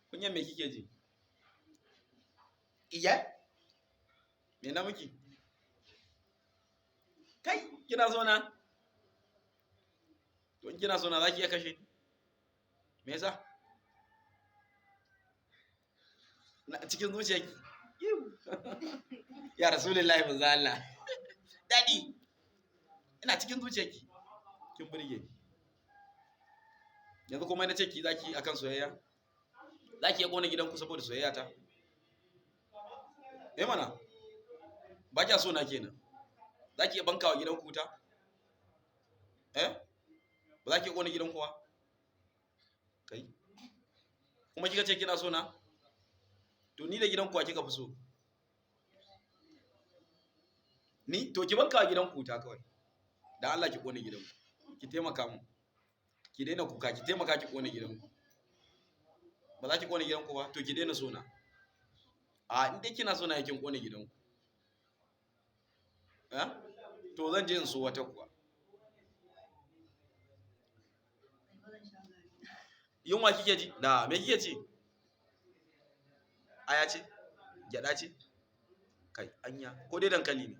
kunyan me kike ji? Iya? Me na miki? Kai, kina so na? To in kina so na zaki iya kashe ni? Me yasa? Na cikin zuciyarki. Ya Rasulullahi manzo Allah. Dadi. Ina cikin zuciyarki. Kin burge ni. Yanzu kuma na ce ki zaki akan soyayya? Zaki iya kona gidanku saboda soyayya ta? Eh mana. Ba kya so na kenan. Zaki iya bankawa gidanku wuta? Eh? Ba za ki kona gidanku ba? Kai. Kuma kika ce kina so na? To ni da gidanku wa kika fi so? Ni to ki bankawa gidanku wuta kawai. Dan Allah ki kona gidanku. Ki taimaka mu. Ki daina kuka, ki taimaka ki kona gidanku. Ba za ki kona gidanku ba? To ki daina so na. A in dai kina so na yakin kona gidanku. Eh? To zan je in so wata kuwa. Yunwa kike ji? Da me kike ci? Aya ce? Gyada ce? Kai anya ko dai dankali ne?